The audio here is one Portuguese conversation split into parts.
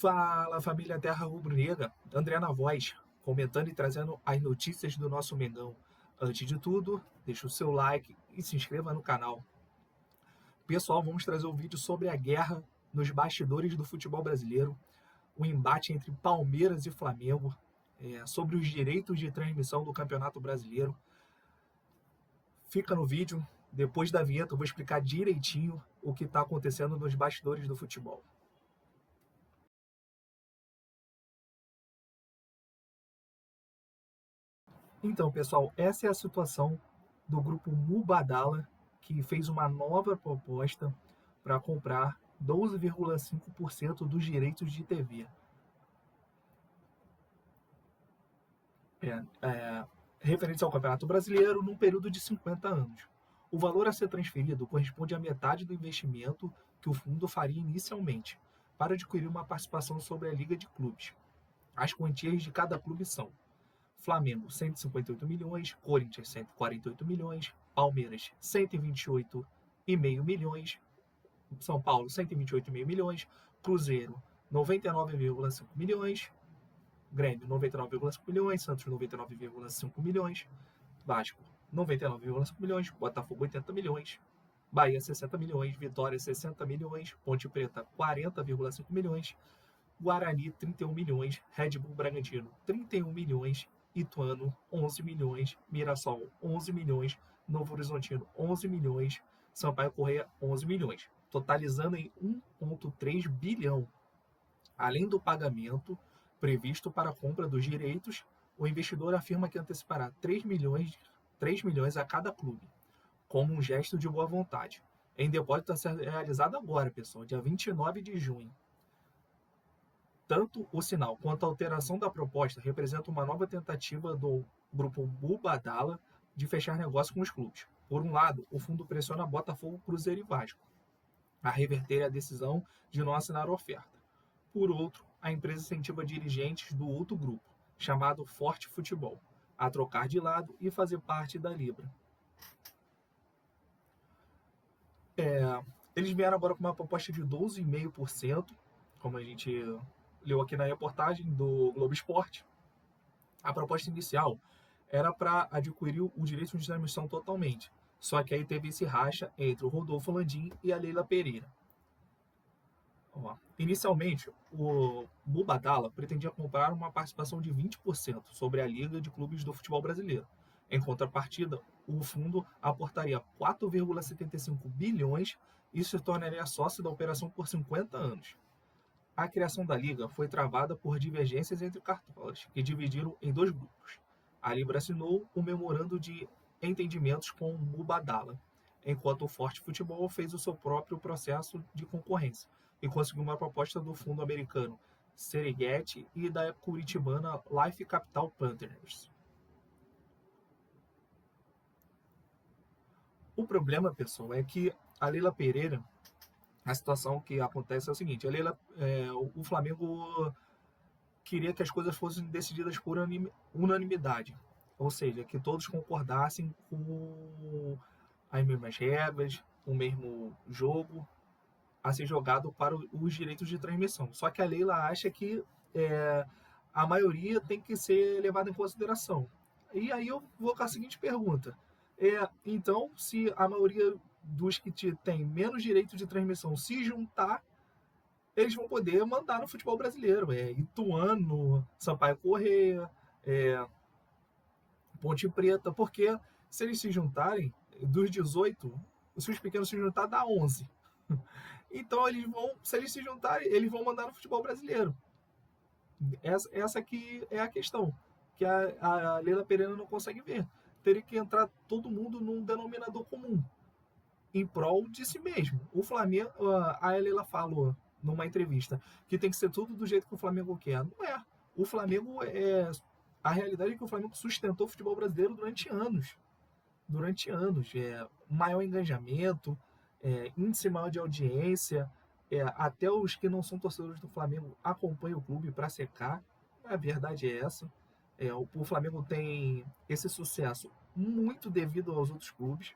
Fala, família Terra Rubro-Negra, André na voz, comentando e trazendo as notícias do nosso Mengão. Antes de tudo, deixa o seu like e se inscreva no canal. Pessoal, vamos trazer um vídeo sobre a guerra nos bastidores do futebol brasileiro, o embate entre Palmeiras e Flamengo, sobre os direitos de transmissão do Campeonato Brasileiro. Fica no vídeo, depois da vinheta eu vou explicar direitinho o que está acontecendo nos bastidores do futebol. Então, pessoal, essa é a situação do grupo Mubadala, que fez uma nova proposta para comprar 12,5% dos direitos de TV. Referente ao Campeonato Brasileiro, num período de 50 anos. O valor a ser transferido corresponde à metade do investimento que o fundo faria inicialmente, para adquirir uma participação sobre a Liga de Clubes. As quantias de cada clube são: Flamengo, 158 milhões, Corinthians, 148 milhões, Palmeiras, 128,5 milhões, São Paulo, 128,5 milhões, Cruzeiro, 99,5 milhões, Grêmio, 99,5 milhões, Santos, 99,5 milhões, Vasco, 99,5 milhões, Botafogo, 80 milhões, Bahia, 60 milhões, Vitória, 60 milhões, Ponte Preta, 40,5 milhões, Guarani, 31 milhões, Red Bull Bragantino, 31 milhões, Ituano, 11 milhões, Mirassol, 11 milhões, Novo Horizontino, 11 milhões, Sampaio Corrêa, 11 milhões, totalizando em 1,3 bilhão. Além do pagamento previsto para a compra dos direitos, o investidor afirma que antecipará 3 milhões a cada clube, como um gesto de boa vontade, em depósito a ser realizado agora, pessoal, dia 29 de junho. Tanto o sinal quanto a alteração da proposta representam uma nova tentativa do grupo Mubadala de fechar negócio com os clubes. Por um lado, o fundo pressiona Botafogo, Cruzeiro e Vasco a reverter a decisão de não assinar a oferta. Por outro, a empresa incentiva dirigentes do outro grupo, chamado Forte Futebol, a trocar de lado e fazer parte da Libra. Eles vieram agora com uma proposta de 12,5%, como a gente leu aqui na reportagem do Globo Esporte. A proposta inicial era para adquirir o direito de transmissão totalmente, só que aí teve esse racha entre o Rodolfo Landim e a Leila Pereira. Inicialmente, o Mubadala pretendia comprar uma participação de 20% sobre a Liga de Clubes do Futebol Brasileiro. Em contrapartida, o fundo aportaria 4,75 bilhões e se tornaria sócio da operação por 50 anos. A criação da Liga foi travada por divergências entre cartolas, que dividiram em dois grupos. A Libra assinou um memorando de entendimentos com o Mubadala, enquanto o Forte Futebol fez o seu próprio processo de concorrência e conseguiu uma proposta do fundo americano Serengeti e da curitibana Life Capital Partners. O problema, pessoal, é que a Leila Pereira, a situação que acontece é o seguinte: o Flamengo queria que as coisas fossem decididas por unanimidade, ou seja, que todos concordassem com as mesmas regras, o mesmo jogo a ser jogado para os direitos de transmissão. Só que a Leila acha que a maioria tem que ser levada em consideração. E aí eu vou com a seguinte pergunta: então, se a maioria dos que tem menos direito de transmissão se juntar, eles vão poder mandar no futebol brasileiro. Ituano, Sampaio Corrêa, Ponte Preta, porque se eles se juntarem, dos 18, se os pequenos se juntar, dá 11. Então, se eles se juntarem, eles vão mandar no futebol brasileiro. Essa aqui é a questão, que a Leila Pereira não consegue ver. Teria que entrar todo mundo num denominador comum, em prol de si mesmo. O Flamengo, a Leila falou numa entrevista que tem que ser tudo do jeito que o Flamengo quer. Não é. O Flamengo a realidade é que o Flamengo sustentou o futebol brasileiro durante anos. Maior engajamento, índice maior de audiência, até os que não são torcedores do Flamengo acompanham o clube para secar. A verdade é essa. O Flamengo tem esse sucesso muito devido aos outros clubes,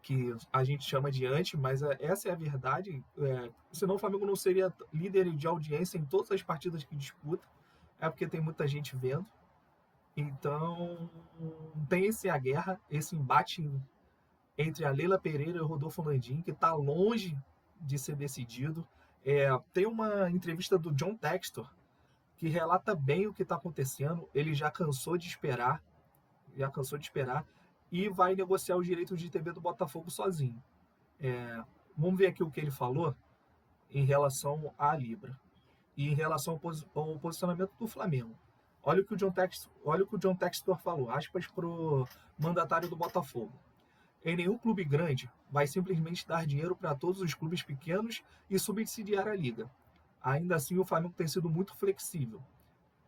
que a gente chama de anti, mas essa é a verdade. Senão o Flamengo não seria líder de audiência em todas as partidas que disputa, é porque tem muita gente vendo. Então, tem a guerra, esse embate entre a Leila Pereira e o Rodolfo Landim, que está longe de ser decidido. Tem uma entrevista do John Textor, que relata bem o que está acontecendo. Ele já cansou de esperar, e vai negociar os direitos de TV do Botafogo sozinho. Vamos ver aqui o que ele falou em relação à Libra e em relação ao posicionamento do Flamengo. Olha o que o John Textor falou, aspas para o mandatário do Botafogo. Em nenhum clube grande vai simplesmente dar dinheiro para todos os clubes pequenos e subsidiar a liga. Ainda assim, o Flamengo tem sido muito flexível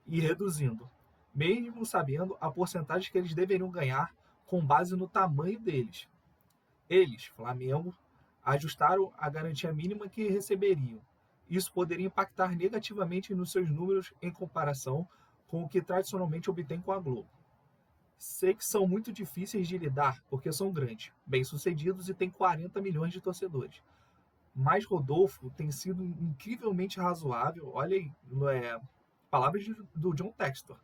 e reduzindo, mesmo sabendo a porcentagem que eles deveriam ganhar com base no tamanho deles. Eles, Flamengo, ajustaram a garantia mínima que receberiam. Isso poderia impactar negativamente nos seus números em comparação com o que tradicionalmente obtém com a Globo. Sei que são muito difíceis de lidar, porque são grandes, bem-sucedidos e têm 40 milhões de torcedores. Mas Rodolfo tem sido incrivelmente razoável. Olha aí, palavras do John Textor.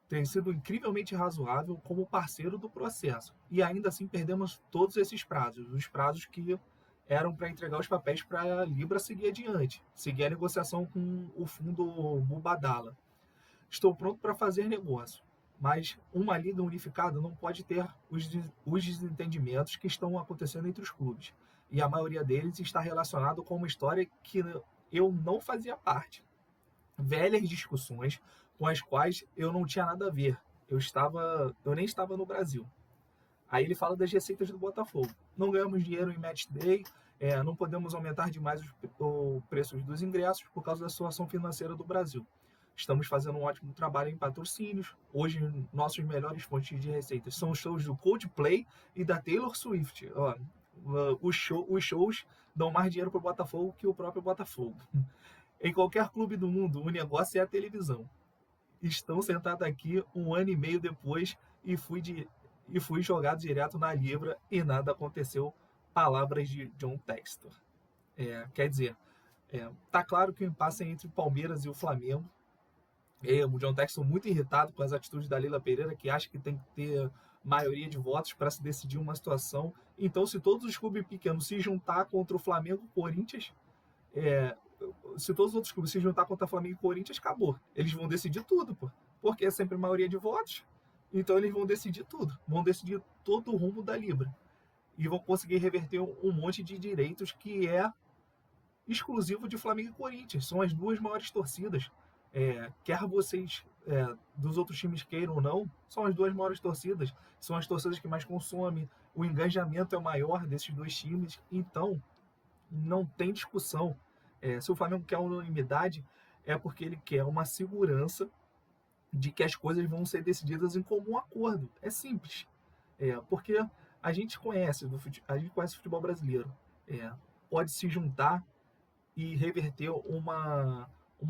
Tem sido incrivelmente razoável como parceiro do processo. E ainda assim perdemos todos esses prazos, os prazos que eram para entregar os papéis para a Libra seguir adiante, seguir a negociação com o fundo Mubadala. Estou pronto para fazer negócio, mas uma liga unificada não pode ter os desentendimentos que estão acontecendo entre os clubes. E a maioria deles está relacionado com uma história que eu não fazia parte. Velhas discussões com as quais eu não tinha nada a ver. Eu nem estava no Brasil. Aí ele fala das receitas do Botafogo. Não ganhamos dinheiro em match day, não podemos aumentar demais o preço dos ingressos por causa da situação financeira do Brasil. Estamos fazendo um ótimo trabalho em patrocínios. Hoje, nossos melhores fontes de receitas são os shows do Coldplay e da Taylor Swift. Os shows dão mais dinheiro para o Botafogo que o próprio Botafogo. Em qualquer clube do mundo, o negócio é a televisão. Estão sentados aqui 1 ano e meio depois e fui jogado direto na Libra e nada aconteceu. Palavras de John Textor. Quer dizer, tá claro que o impasse é entre o Palmeiras e o Flamengo. O John Textor muito irritado com as atitudes da Leila Pereira, que acha que tem que ter maioria de votos para se decidir uma situação. Então, se todos os clubes pequenos se juntar contra o Flamengo e Corinthians, se todos os outros clubes se juntar contra o Flamengo e Corinthians, acabou. Eles vão decidir tudo, porque é sempre maioria de votos. Então eles vão decidir tudo. Vão decidir todo o rumo da Libra. E vão conseguir reverter um monte de direitos que é exclusivo de Flamengo e Corinthians. São as duas maiores torcidas. Quer vocês dos outros times queiram ou não, são as duas maiores torcidas. São as torcidas que mais consomem. O engajamento é o maior desses dois times. Então, não tem discussão. Se o Flamengo quer unanimidade, é porque ele quer uma segurança de que as coisas vão ser decididas em comum acordo. É simples. Porque a gente conhece o futebol brasileiro. Pode se juntar e reverter uma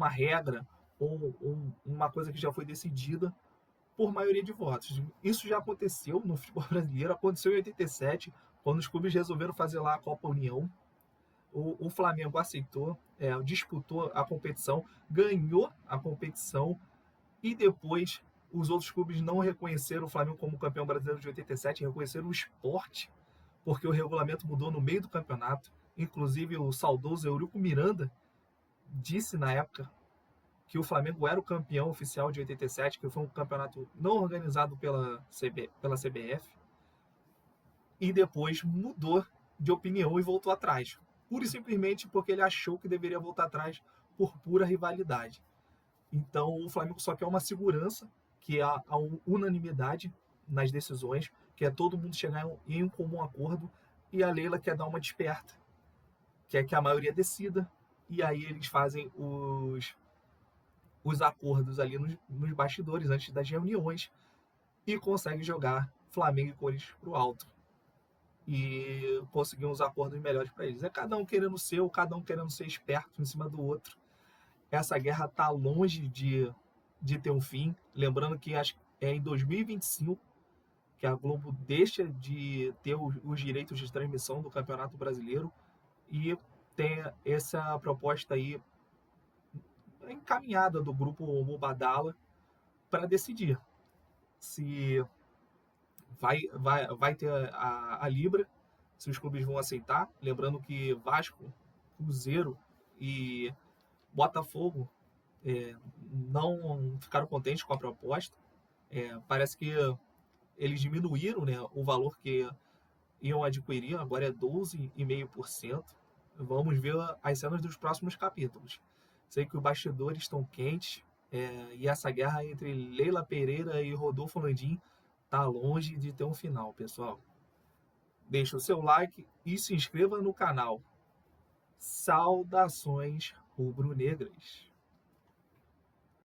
regra ou uma coisa que já foi decidida por maioria de votos. Isso já aconteceu no futebol brasileiro, aconteceu em 87, quando os clubes resolveram fazer lá a Copa União. O Flamengo aceitou, disputou a competição, ganhou a competição e depois os outros clubes não reconheceram o Flamengo como campeão brasileiro de 87, reconheceram o Sport, porque o regulamento mudou no meio do campeonato. Inclusive o saudoso Eurico Miranda disse na época que o Flamengo era o campeão oficial de 87, que foi um campeonato não organizado pela CBF, e depois mudou de opinião e voltou atrás, pura e simplesmente porque ele achou que deveria voltar atrás por pura rivalidade. Então o Flamengo só quer uma segurança, que é a unanimidade nas decisões, que é todo mundo chegar em um comum acordo, e a Leila quer dar uma desperta, quer que a maioria decida, e aí eles fazem os acordos ali nos bastidores, antes das reuniões, e conseguem jogar Flamengo e Corinthians pro alto. E conseguir uns acordos melhores para eles. É cada um querendo o seu, cada um querendo ser esperto em cima do outro. Essa guerra está longe de ter um fim. Lembrando que é em 2025 que a Globo deixa de ter os direitos de transmissão do Campeonato Brasileiro e tem essa proposta aí encaminhada do grupo Mubadala para decidir se vai ter a Libra, se os clubes vão aceitar. Lembrando que Vasco, Cruzeiro e Botafogo não ficaram contentes com a proposta. Parece que eles diminuíram, né, o valor que iam adquirir, agora é 12,5%. Vamos ver as cenas dos próximos capítulos. Sei que os bastidores estão quentes, e essa guerra entre Leila Pereira e Rodolfo Landim está longe de ter um final, pessoal. Deixe o seu like e se inscreva no canal. Saudações rubro-negras.